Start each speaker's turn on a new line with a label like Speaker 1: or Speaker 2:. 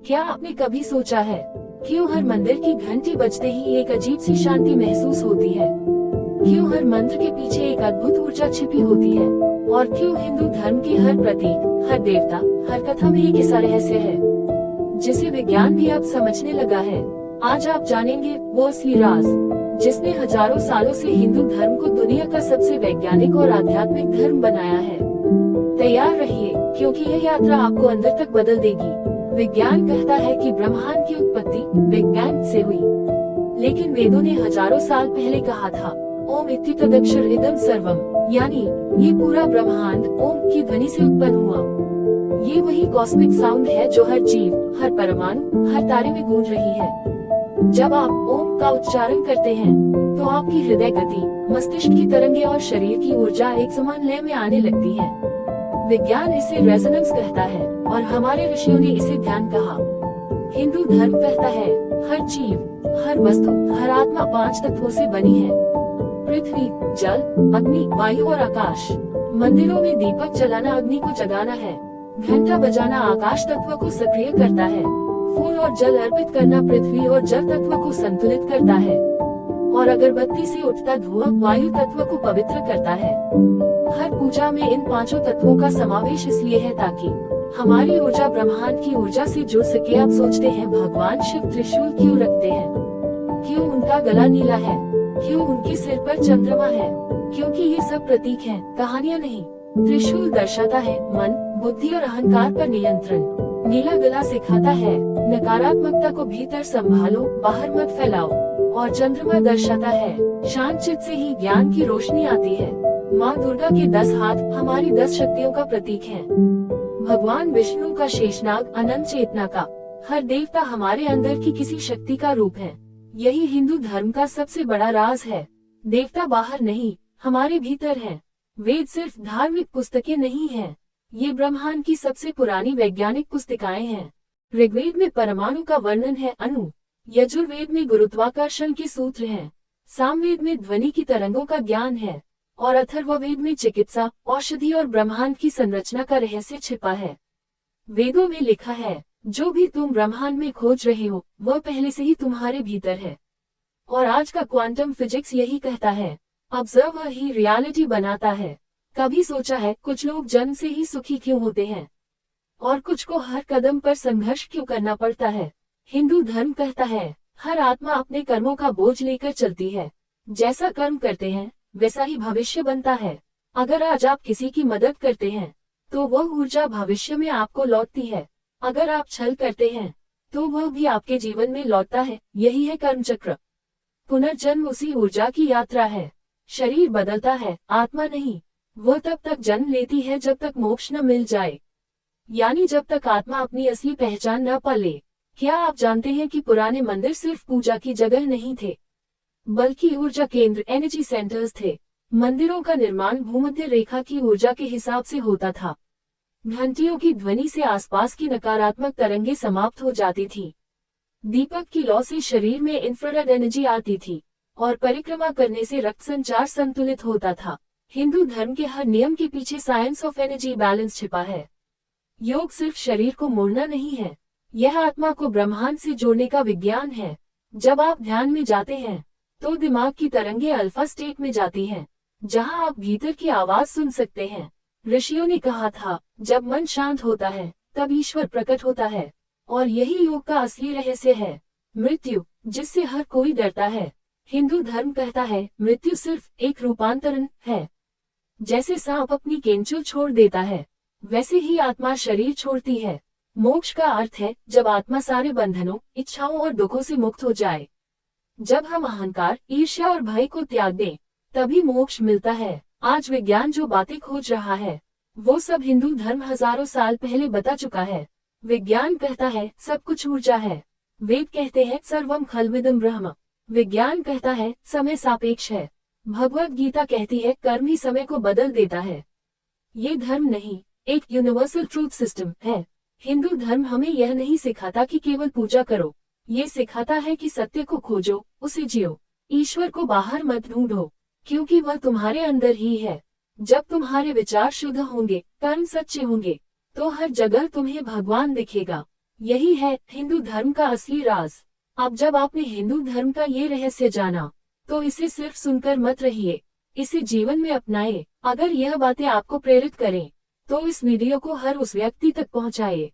Speaker 1: क्या आपने कभी सोचा है क्यों हर मंदिर की घंटी बजते ही एक अजीब सी शांति महसूस होती है? क्यों हर मंत्र के पीछे एक अद्भुत ऊर्जा छिपी होती है? और क्यों हिंदू धर्म के हर प्रतीक, हर देवता, हर कथा में एक ऐसा रहस्य है जिसे विज्ञान भी अब समझने लगा है? आज आप जानेंगे वो असली राज जिसने हजारों सालों से हिंदू धर्म को दुनिया का सबसे वैज्ञानिक और आध्यात्मिक धर्म बनाया है। तैयार रहिए, क्योंकि यह यात्रा आपको अंदर तक बदल देगी। विज्ञान कहता है कि ब्रह्मांड की उत्पत्ति बिग बैंग से हुई, लेकिन वेदों ने हजारों साल पहले कहा था ओम इत्युतदक्षर इदम सर्वम, यानी ये पूरा ब्रह्मांड ओम की ध्वनि से उत्पन्न हुआ। ये वही कॉस्मिक साउंड है जो हर जीव, हर परमाणु, हर तारे में गूंज रही है। जब आप ओम का उच्चारण करते हैं तो आपकी हृदय गति, मस्तिष्क की तरंगे और शरीर की ऊर्जा एक समान लय में आने लगती है। विज्ञान इसे रेजोनेंस कहता है और हमारे ऋषियों ने इसे ध्यान कहा। हिंदू धर्म कहता है हर जीव, हर वस्तु, हर आत्मा 5 तत्वों से बनी है। पृथ्वी, जल, अग्नि, वायु और आकाश। मंदिरों में दीपक जलाना अग्नि को जगाना है, घंटा बजाना आकाश तत्व को सक्रिय करता है, फूल और जल अर्पित करना पृथ्वी और जल तत्व को संतुलित करता है, और अगरबत्ती से उठता धुआं वायु तत्व को पवित्र करता है। हर पूजा में इन 5 तत्वों का समावेश इसलिए है ताकि हमारी ऊर्जा ब्रह्मांड की ऊर्जा से जुड़ सके। आप सोचते हैं भगवान शिव त्रिशूल क्यों रखते हैं? क्यों उनका गला नीला है? क्यों उनके सिर पर चंद्रमा है? क्योंकि ये सब प्रतीक हैं, कहानियां नहीं। त्रिशूल दर्शाता है मन, बुद्धि और अहंकार पर नियंत्रण। नीला गला सिखाता है नकारात्मकता को भीतर संभालो, बाहर मत फैलाओ। और चंद्रमा दर्शाता है शांत चित्त से ही ज्ञान की रोशनी आती है। माँ दुर्गा के 10 हाथ हमारी 10 शक्तियों का प्रतीक हैं। भगवान विष्णु का शेषनाग अनंत चेतना का। हर देवता हमारे अंदर की किसी शक्ति का रूप है। यही हिंदू धर्म का सबसे बड़ा राज है। देवता बाहर नहीं, हमारे भीतर हैं। वेद सिर्फ धार्मिक पुस्तकें नहीं हैं, ये ब्रह्मांड की सबसे पुरानी वैज्ञानिक पुस्तिकाएं हैं। ऋग्वेद में परमाणु का वर्णन है अणु, यजुर्वेद में गुरुत्वाकर्षण के सूत्र हैं, सामवेद में ध्वनि की तरंगों का ज्ञान है, और अथर्ववेद में चिकित्सा, औषधि और ब्रह्मांड की संरचना का रहस्य छिपा है। वेदों में लिखा है जो भी तुम ब्रह्मांड में खोज रहे हो वह पहले से ही तुम्हारे भीतर है। और आज का क्वांटम फिजिक्स यही कहता है ऑब्जर्व ही रियलिटी बनाता है। कभी सोचा है कुछ लोग जन्म से ही सुखी क्यों होते हैं और कुछ को हर कदम पर संघर्ष क्यों करना पड़ता है? हिंदू धर्म कहता है हर आत्मा अपने कर्मों का बोझ लेकर चलती है। जैसा कर्म करते हैं वैसा ही भविष्य बनता है। अगर आज आप किसी की मदद करते हैं तो वह ऊर्जा भविष्य में आपको लौटती है। अगर आप छल करते हैं तो वह भी आपके जीवन में लौटता है। यही है कर्म चक्र। पुनर्जन्म उसी ऊर्जा की यात्रा है। शरीर बदलता है, आत्मा नहीं। वह तब तक जन्म लेती है जब तक मोक्ष न मिल जाए, यानी जब तक आत्मा अपनी असली पहचान न पाले। क्या आप जानते हैं कि पुराने मंदिर सिर्फ पूजा की जगह नहीं थे, बल्कि ऊर्जा केंद्र, एनर्जी सेंटर्स थे। मंदिरों का निर्माण भूमध्य रेखा की ऊर्जा के हिसाब से होता था। घंटियों की ध्वनि से आसपास की नकारात्मक तरंगे समाप्त हो जाती थी। दीपक की लौ से शरीर में इंफ्रारेड एनर्जी आती थी, और परिक्रमा करने से रक्त संचार संतुलित होता था। हिंदू धर्म के हर नियम के पीछे साइंस ऑफ एनर्जी बैलेंस छिपा है। योग सिर्फ शरीर को मोड़ना नहीं है, यह आत्मा को ब्रह्मांड से जोड़ने का विज्ञान है। जब आप ध्यान में जाते हैं तो दिमाग की तरंगे अल्फा स्टेट में जाती हैं, जहां आप भीतर की आवाज सुन सकते हैं। ऋषियों ने कहा था जब मन शांत होता है तब ईश्वर प्रकट होता है, और यही योग का असली रहस्य है। मृत्यु, जिससे हर कोई डरता है, हिंदू धर्म कहता है मृत्यु सिर्फ एक रूपांतरण है। जैसे सांप अपनी केंचुल छोड़ देता है, वैसे ही आत्मा शरीर छोड़ती है। मोक्ष का अर्थ है जब आत्मा सारे बंधनों, इच्छाओं और दुखों से मुक्त हो जाए। जब हम अहंकार, ईर्ष्या और भय को त्याग दें, तभी मोक्ष मिलता है। आज विज्ञान जो बातें खोज रहा है वो सब हिंदू धर्म हजारों साल पहले बता चुका है। विज्ञान कहता है सब कुछ ऊर्जा है। वेद कहते हैं सर्वम खल्विदम ब्रह्म। विज्ञान कहता है समय सापेक्ष है। भगवद गीता कहती है कर्म ही समय को बदल देता है। ये धर्म नहीं, एक यूनिवर्सल ट्रूथ सिस्टम है। हिंदू धर्म हमें यह नहीं सिखाता कि केवल पूजा करो, ये सिखाता है कि सत्य को खोजो, उसे जियो। ईश्वर को बाहर मत ढूंढो, क्योंकि वह तुम्हारे अंदर ही है। जब तुम्हारे विचार शुद्ध होंगे, कर्म सच्चे होंगे, तो हर जगह तुम्हें भगवान दिखेगा। यही है हिंदू धर्म का असली राज। अब जब आपने हिंदू धर्म का ये रहस्य जाना, तो इसे सिर्फ सुनकर मत रहिए, इसे जीवन में अपनाएं। अगर यह बातें आपको प्रेरित करें, तो इस वीडियो को हर उस व्यक्ति तक पहुंचाएं